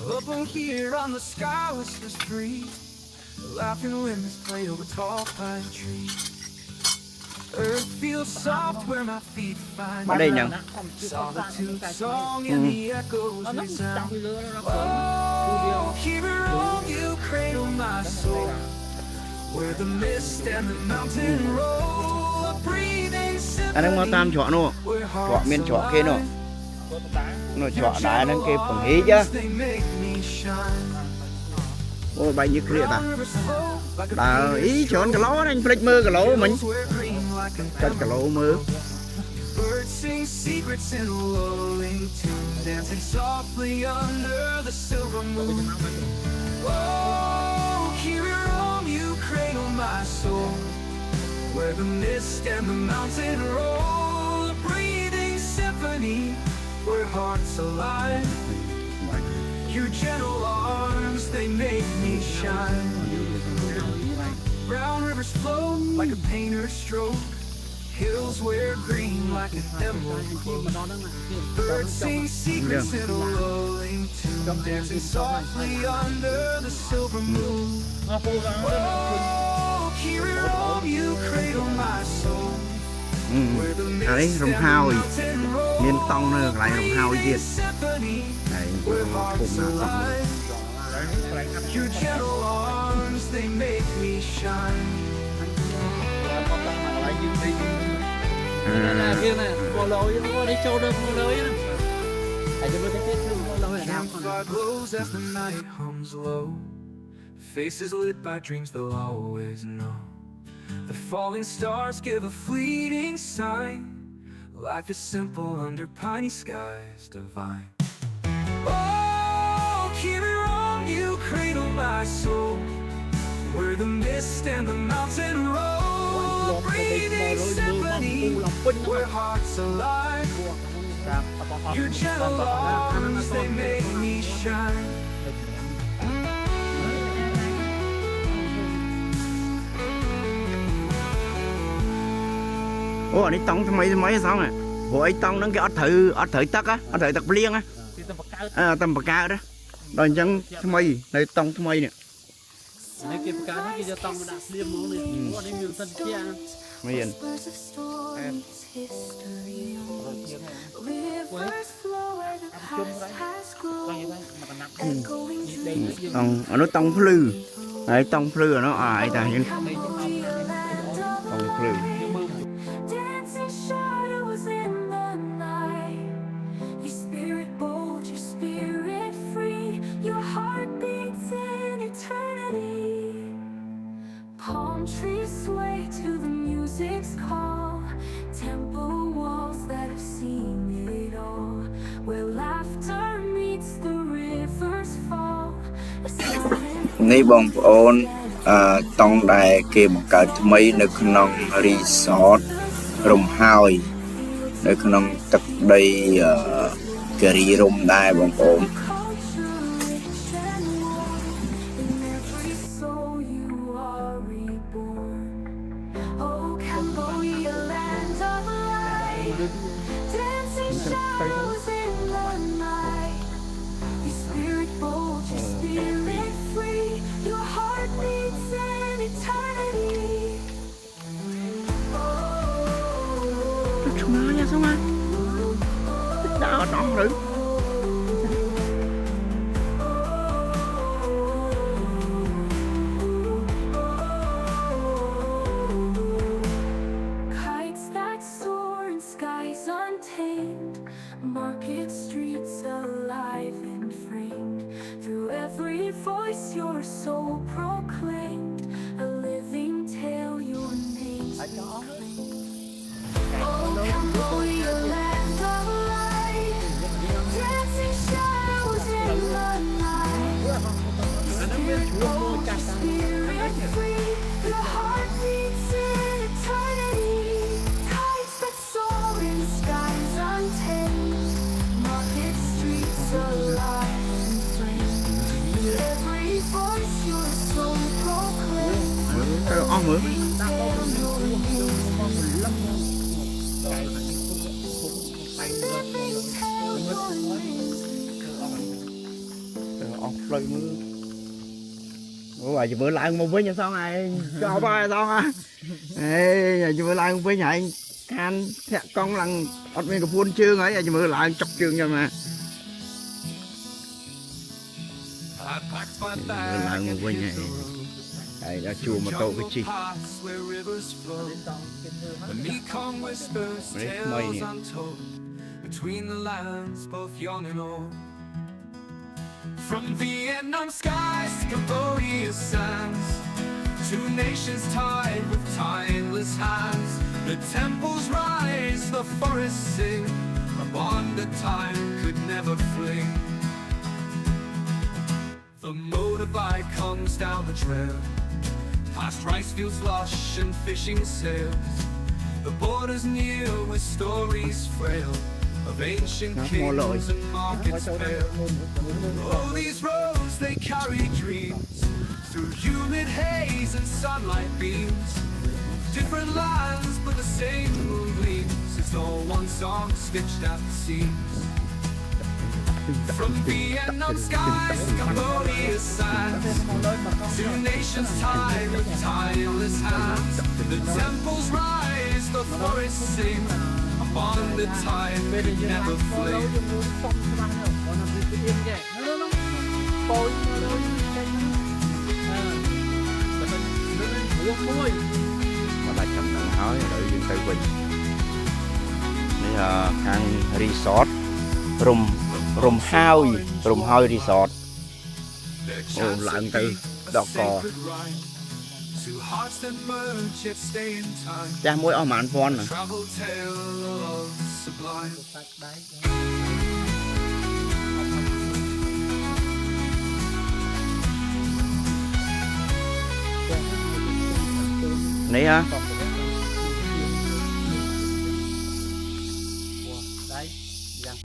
Up on here on the sky whispers free. Laughing winds play over tall pine trees. Earth feels soft where my feet find Ở đây nhỉ? solitude song in the echoes resound. Oh, here on you cradle my soul, where the mist and the mountain roll, a breathing Anh mau tam chọn luôn, chọn miên chọn kia nữa, nó chọn đá nó kia phồng hí chứ. Ôi bay như kia ta, là ý chọn cái lỗ anh flick mơ cái lỗ mình, cắt cái lỗ mơ. Birds sing secrets in a lulling tune, dancing softly under the silver moon. Oh, here at home you cradle my soul, where the mist and the mountain roll, a breathing symphony, where hearts alive. Your gentle arms, they make me shine. Brown rivers flow like a painter's stroke, hills wear green like an emerald cloak. Birds sing secrets in a lulling tune, dancing softly under the silver moon. Oh, here at home you cradle my soul. Đấy, rồng hao thì miên tông nó lại rồng hao điទៀត. Đấy, cùng là Your gentle arms, they make me shine. Campfire glows as the night hums low, faces lit by dreams they'll always know. The falling stars give a fleeting sign, life is simple under piney skies divine. Oh, keep it wrong, you cradle my soul, where the mist and the mountain roll, a breathing symphony, where hearts alive. Your gentle arms, they make me shine. Ủa anh ấy tông thằng mấy sao nè? Bộ ấy tông nó cái ớt thử tắc á, ớt thử tắc liên á. Tầm bạc cao đó. Rồi chẳng thằng mấy này tông thằng mấy nè. Này kia bạc cao nó kia cho tông nó đặt liên món này. Ủa anh ấy miêu thân kia. Mấy anh. Nó tông phư. Đấy tông phư nó ai ta hiện. Tông phư. Palm trees sway to the music's call, temple walls that have seen it all, where laughter meets the river's fall. នេះបងប្អូនតង់ដែលគេបង្កើតថ្មីនៅក្នុងរីសតរំហើយនៅក្នុងទឹកដីគិរីរម្យដែរបងប្អូន Chúng nha xong rồi đó rồi Kites that soar in skies untamed, market streets alive and framed. Through every voice your soul proclaimed, a living tale your name's proclaimed. Oh, Cambodia, land of light, dancing shadows in the night. Spirit bold, your spirit free, your heart beats in eternity. Kites that soar in skies untamed, market streets alive and framed. Through every voice your soul proclaimed. lôi mưa ôi giờ bữa lại một với nhà xong này cho ba xong á ê giờ bữa lại với nhà anh can thẹn con lần ở bên cái phun chương ấy giờ bữa lại chọc chương cho mà lại một với nhà đây đã chùa mà câu cái chi mây nè between the lands, both young and old. From Vietnam skies to Cambodia's sands, two nations tied with timeless hands. The temples rise, the forests sing, a bond that time could never fling. The motorbike comes down the trail, past rice fields lush and fishing sails. The border's near with stories frail of ancient kings and markets pale. Oh, these roads, they carry dreams through humid haze and sunlight beams. Different lands, but the same moon gleams. It's all one song stitched at the seams. From Vietnam skies to Cambodia's sands, two nations tied with timeless hands. The temples rise, the forests sing, a bond that time could never fling. mà lại chậm nặng hỏi đợi dân Tây Quỳnh đây là ăn resort rùm hoi resort ồ lợn từ đọt cò cha mối ở mạn phòn nè này hả